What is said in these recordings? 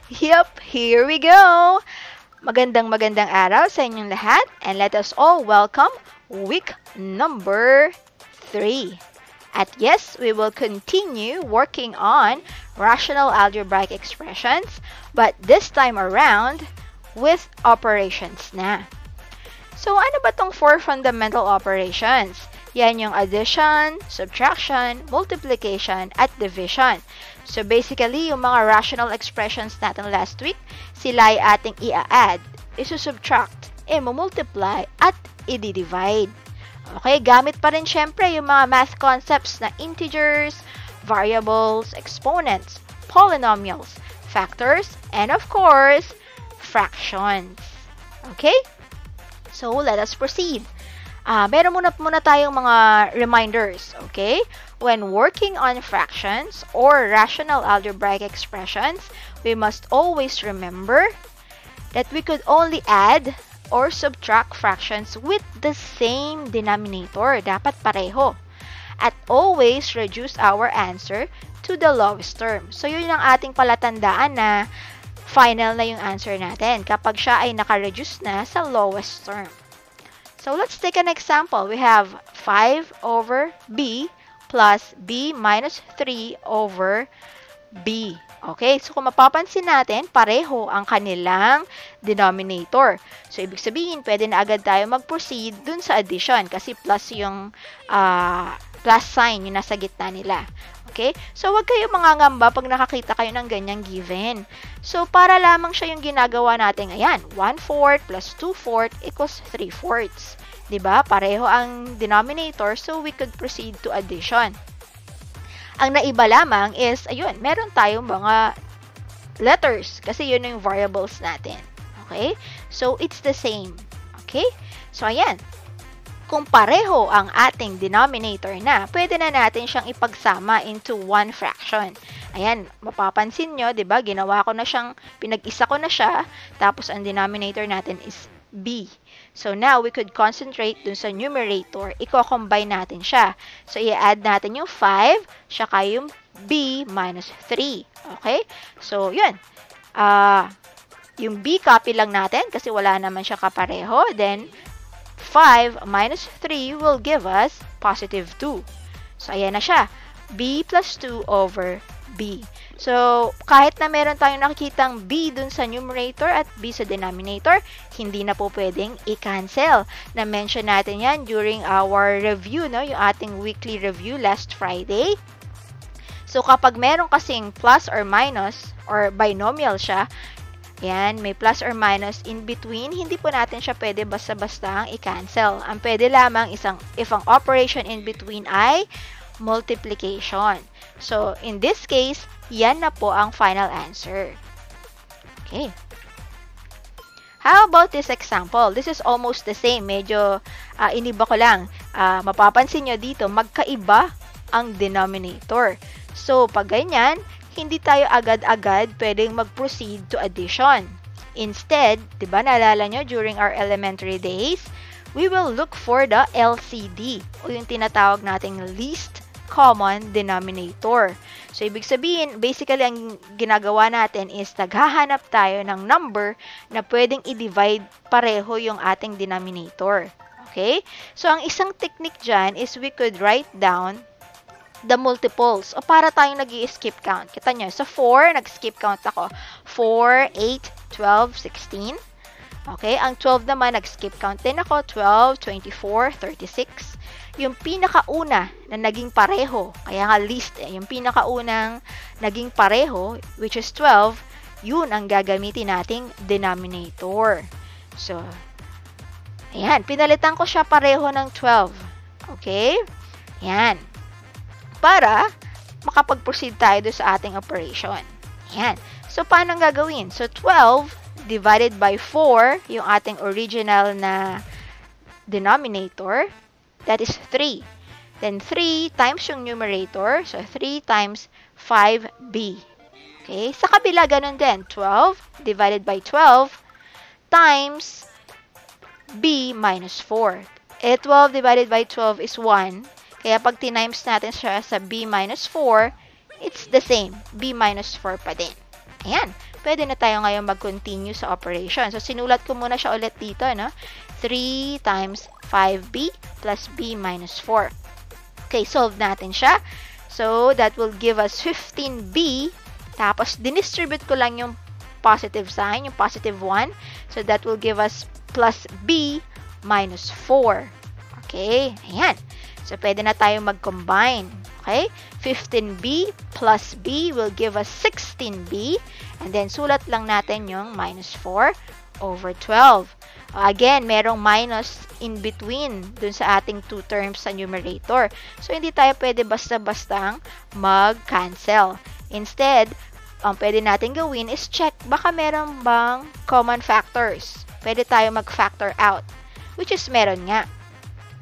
Yep, here we go! Magandang araw sa inyong lahat and let us all welcome week number 3. At yes, we will continue working on rational algebraic expressions, but this time around with operations na. So, ano ba tong 4 fundamental operations? Yan yung addition, subtraction, multiplication, at division. So, basically, yung mga rational expressions natin last week, sila ay ating i-add, isusubtract, i-multiply, at i-divide. Okay, gamit pa rin syempre yung mga math concepts na integers, variables, exponents, polynomials, factors, and of course, fractions. Okay? So, let us proceed. Meron muna tayong mga reminders, okay? When working on fractions or rational algebraic expressions, we must always remember that we could only add or subtract fractions with the same denominator. Dapat pareho. At always reduce our answer to the lowest term. So, yun ang ating palatandaan na final na yung answer natin kapag siya ay naka-reduce na sa lowest term. So, let's take an example. We have 5 over b plus b minus 3 over b. Okay, so kung mapapansin natin, pareho ang kanilang denominator. So, ibig sabihin, pwede na agad tayo mag-proceed dun sa addition kasi plus yung plus sign yung nasa gitna nila. Okay? So, wag kayo mangangamba pag nakakita kayo ng ganyang given. So, para lamang siya yung ginagawa natin. Ayan, 1/4 plus 2/4 equals 3/4. Diba? Pareho ang denominator, so we could proceed to addition. Ang naiba lamang is, ayun, meron tayong mga letters kasi yun yung variables natin. Okay? So, it's the same. Okay? So, ayan. Kung pareho ang ating denominator na, pwede na natin siyang ipagsama into one fraction. Ayan, mapapansin nyo, di ba? Ginawa ko na siyang, pinag-isa ko na siya, tapos ang denominator natin is b. So, now, we could concentrate dun sa numerator. Iko-combine natin siya. So, i-add natin yung 5, saka yung b minus 3. Okay? So, yun. Yung b copy lang natin kasi wala naman siya kapareho. Then, 5 minus 3 will give us positive 2. So, ayan na siya. b plus 2 over b. So, kahit na meron tayong nakikitang b dun sa numerator at b sa denominator, hindi na po pwedeng i-cancel. Na-mention natin yan during our review, no? Yung ating weekly review last Friday. So, kapag meron kasing plus or minus or binomial siya, yan, may plus or minus in between, hindi po natin siya pwede basta-basta ang i-cancel. Ang pwede lamang if ang operation in between ay multiplication. So, in this case, yan na po ang final answer. Okay. How about this example? This is almost the same. Medyo iniba ko lang. Mapapansin nyo dito, magkaiba ang denominator. So, pag ganyan, hindi tayo agad-agad pwedeng mag-proceed to addition. Instead, di ba naalala nyo during our elementary days, we will look for the LCD o yung tinatawag nating least common denominator. So, ibig sabihin, basically, ang ginagawa natin is naghahanap tayo ng number na pwedeng i-divide pareho yung ating denominator. Okay? So, ang isang technique dyan is we could write down the multiples. O para tayong nag-i-skip count. Kita nyo, sa 4, nag-skip count ako. 4, 8, 12, 16. Okay, ang 12 naman, nag-skip count din ako. 12, 24, 36. Yung pinakauna na naging pareho, kaya nga least, yung pinakaunang naging pareho, which is 12, yun ang gagamitin nating denominator. So, ayan, pinalitan ko siya pareho ng 12. Okay? Ayan. Para makapag-proceed tayo doon sa ating operation. Ayan. So, paano ang gagawin? So, 12 divided by 4, yung ating original na denominator, that is 3. Then, 3 times yung numerator, so 3 times 5b. Okay? Sa kabila, ganun din. 12 divided by 12 times b minus 4. 12 divided by 12 is 1. Kaya pag tinimes natin siya sa b minus 4, it's the same. b minus 4 pa din. Ayan, pwede na tayo ngayon mag-continue sa operation. So, sinulat ko muna siya ulit dito, no? 3 times 5b plus b minus 4. Okay, solve natin siya. So, that will give us 15b. Tapos, dinistribute ko lang yung positive sign, yung positive 1. So, that will give us plus b minus 4. Okay, ayan. So, pwede na tayo mag-combine. Okay, 15b plus b will give us 16b. And then, sulat lang natin yung minus 4 over 12. Again, merong minus in between dun sa ating two terms sa numerator. So, hindi tayo pwede basta-bastang mag-cancel. Instead, ang pwede natin gawin is check baka meron bang common factors. Pwede tayo mag-factor out, which is meron nga.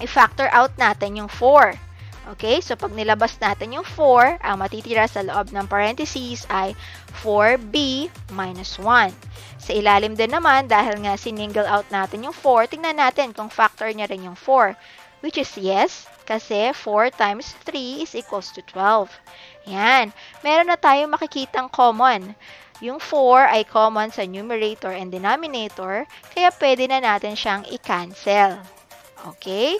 I-factor out natin yung 4. Okay, so pag nilabas natin yung 4, ang matitira sa loob ng parentheses ay 4b minus 1. Sa ilalim din naman, dahil nga sininggle out natin yung 4, tingnan natin kung factor niya rin yung 4. Which is yes, kasi 4 times 3 is equals to 12. Yan, meron na tayong makikitang common. Yung 4 ay common sa numerator and denominator, kaya pwede na natin siyang i-cancel. Okay?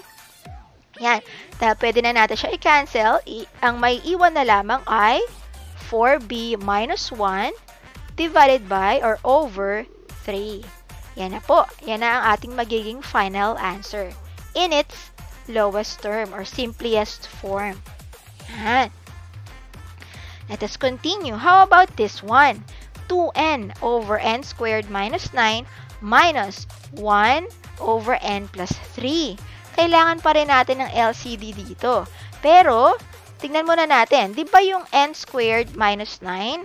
Yan. Dahil pwede na natin siya i-cancel, ang may iwan na lamang ay 4b minus 1 divided by or over 3. Yan na po. Yan na ang ating magiging final answer in its lowest term or simplest form. Yan. Let us continue. How about this one? 2n over n squared minus 9 minus 1 over n plus 3. Kailangan pa rin natin ng LCD dito. Pero, tingnan muna natin. Di ba yung n squared minus 9?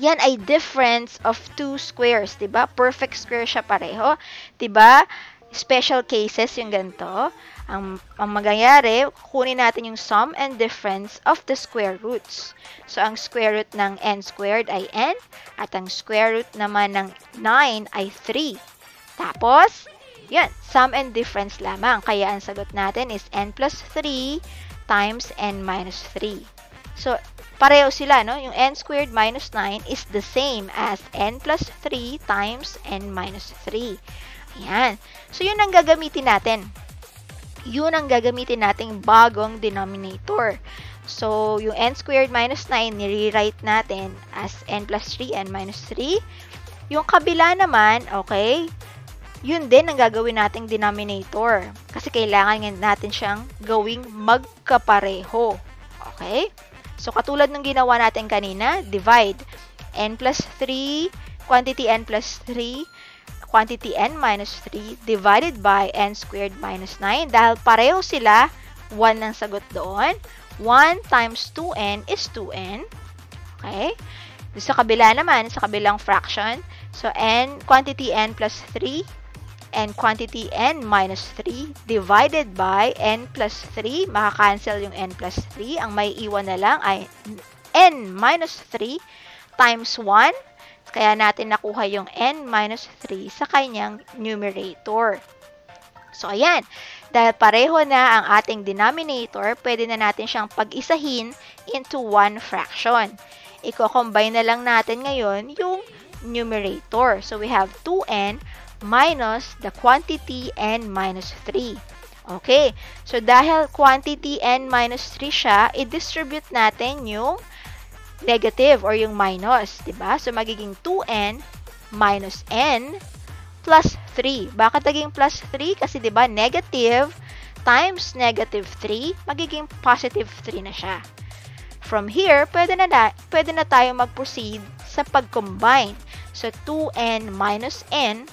Yan ay difference of two squares. Di ba? Perfect square siya pareho. Di ba? Special cases yung ganito. Ang mangyayari, kunin natin yung sum and difference of the square roots. So, ang square root ng n squared ay n. At ang square root naman ng 9 ay 3. Tapos, yan, sum and difference lamang. Kaya ang sagot natin is n plus 3 times n minus 3. So, pareho sila, no? Yung n squared minus 9 is the same as n plus 3 times n minus 3. Ayan. So, yun ang gagamitin natin. Yun ang gagamitin nating bagong denominator. So, yung n squared minus 9, nire-write natin as n plus 3, n minus 3. Yung kabila naman, okay, yun din ang gagawin nating denominator. Kasi kailangan natin siyang gawing magkapareho. Okay? So, katulad ng ginawa natin kanina, divide. N plus 3, quantity n plus 3, quantity n minus 3, divided by n squared minus 9. Dahil pareho sila, 1 ang sagot doon. 1 times 2n is 2n. Okay? Sa kabila naman, sa kabilang fraction, so quantity n plus 3, and quantity n minus 3 divided by n plus 3. Makakancel yung n plus 3. Ang may iwan na lang ay n minus 3 times 1. Kaya natin nakuha yung n minus 3 sa kanyang numerator. So, ayan. Dahil pareho na ang ating denominator, pwede na natin siyang pag-isahin into one fraction. Iko-combine na lang natin ngayon yung numerator. So, we have 2n minus the quantity n minus 3. Okay. So, dahil quantity n minus 3 siya, i-distribute natin yung negative or yung minus. Diba? So, magiging 2n minus n plus 3. Bakit naging plus 3? Kasi diba, negative times negative 3, magiging positive 3 na siya. From here, pwede na tayo mag-proceed sa pag-combine. So, 2n minus n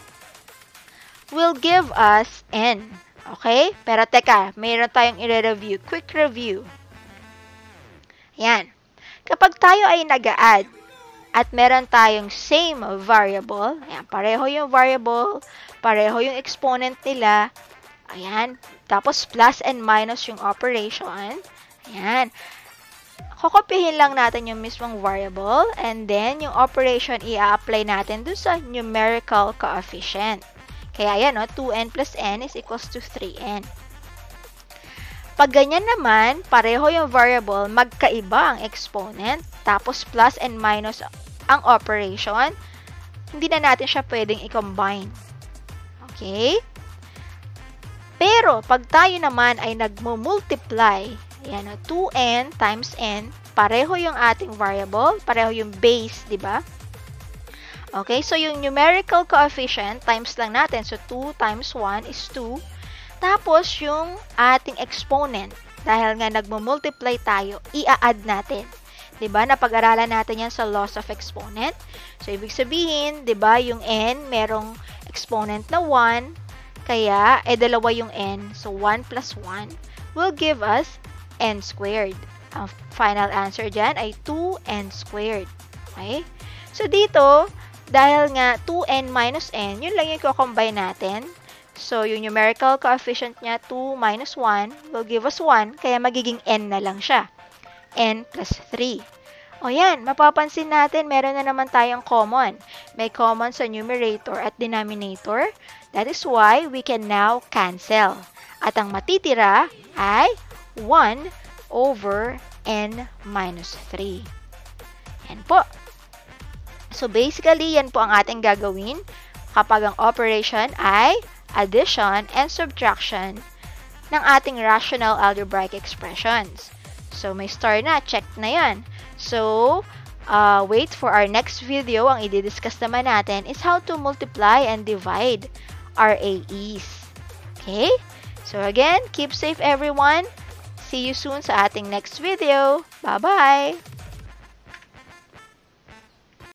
will give us n. Okay? Pero teka, mayroon tayong i-review. Quick review. Yan. Kapag tayo ay nag-add at meron tayong same variable, ayan, pareho yung variable, pareho yung exponent nila, ayan, tapos plus and minus yung operation, ayan, kokopyahin lang natin yung mismong variable, and then yung operation i-apply natin dun sa numerical coefficient. Kaya yan, no, 2n plus n is equals to 3n. Pag ganyan naman, pareho yung variable, magkaiba ang exponent, tapos plus and minus ang operation, hindi na natin siya pwedeng i-combine. Okay? Pero, pag tayo naman ay nagmo-multiply, ayan, 2n times n, pareho yung ating variable, pareho yung base, di ba? Okay, so yung numerical coefficient, times lang natin. So, 2 times 1 is 2. Tapos, yung ating exponent, dahil nga nagmo-multiply tayo, i-add natin. Diba? Napag-aralan natin yan sa laws of exponent. So, ibig sabihin, diba, yung n, merong exponent na 1, kaya, dalawa yung n. So, 1 plus 1 will give us n squared. Ang final answer dyan ay 2n squared. Okay? So, dito, dahil nga 2n minus n, yun lang yung i-combine natin. So, yung numerical coefficient niya, 2 minus 1, will give us 1, kaya magiging n na lang siya. N plus 3. O yan, mapapansin natin, meron na naman tayong common. May common sa numerator at denominator. That is why we can now cancel. At ang matitira ay 1 over n minus 3. Yan po. So, basically, yan po ang ating gagawin kapag ang operation ay addition and subtraction ng ating rational algebraic expressions. So, may star na. Check na yan. So, wait for our next video. Ang i-discuss naman natin is how to multiply and divide RAEs. Okay? So, again, keep safe everyone. See you soon sa ating next video. Bye-bye!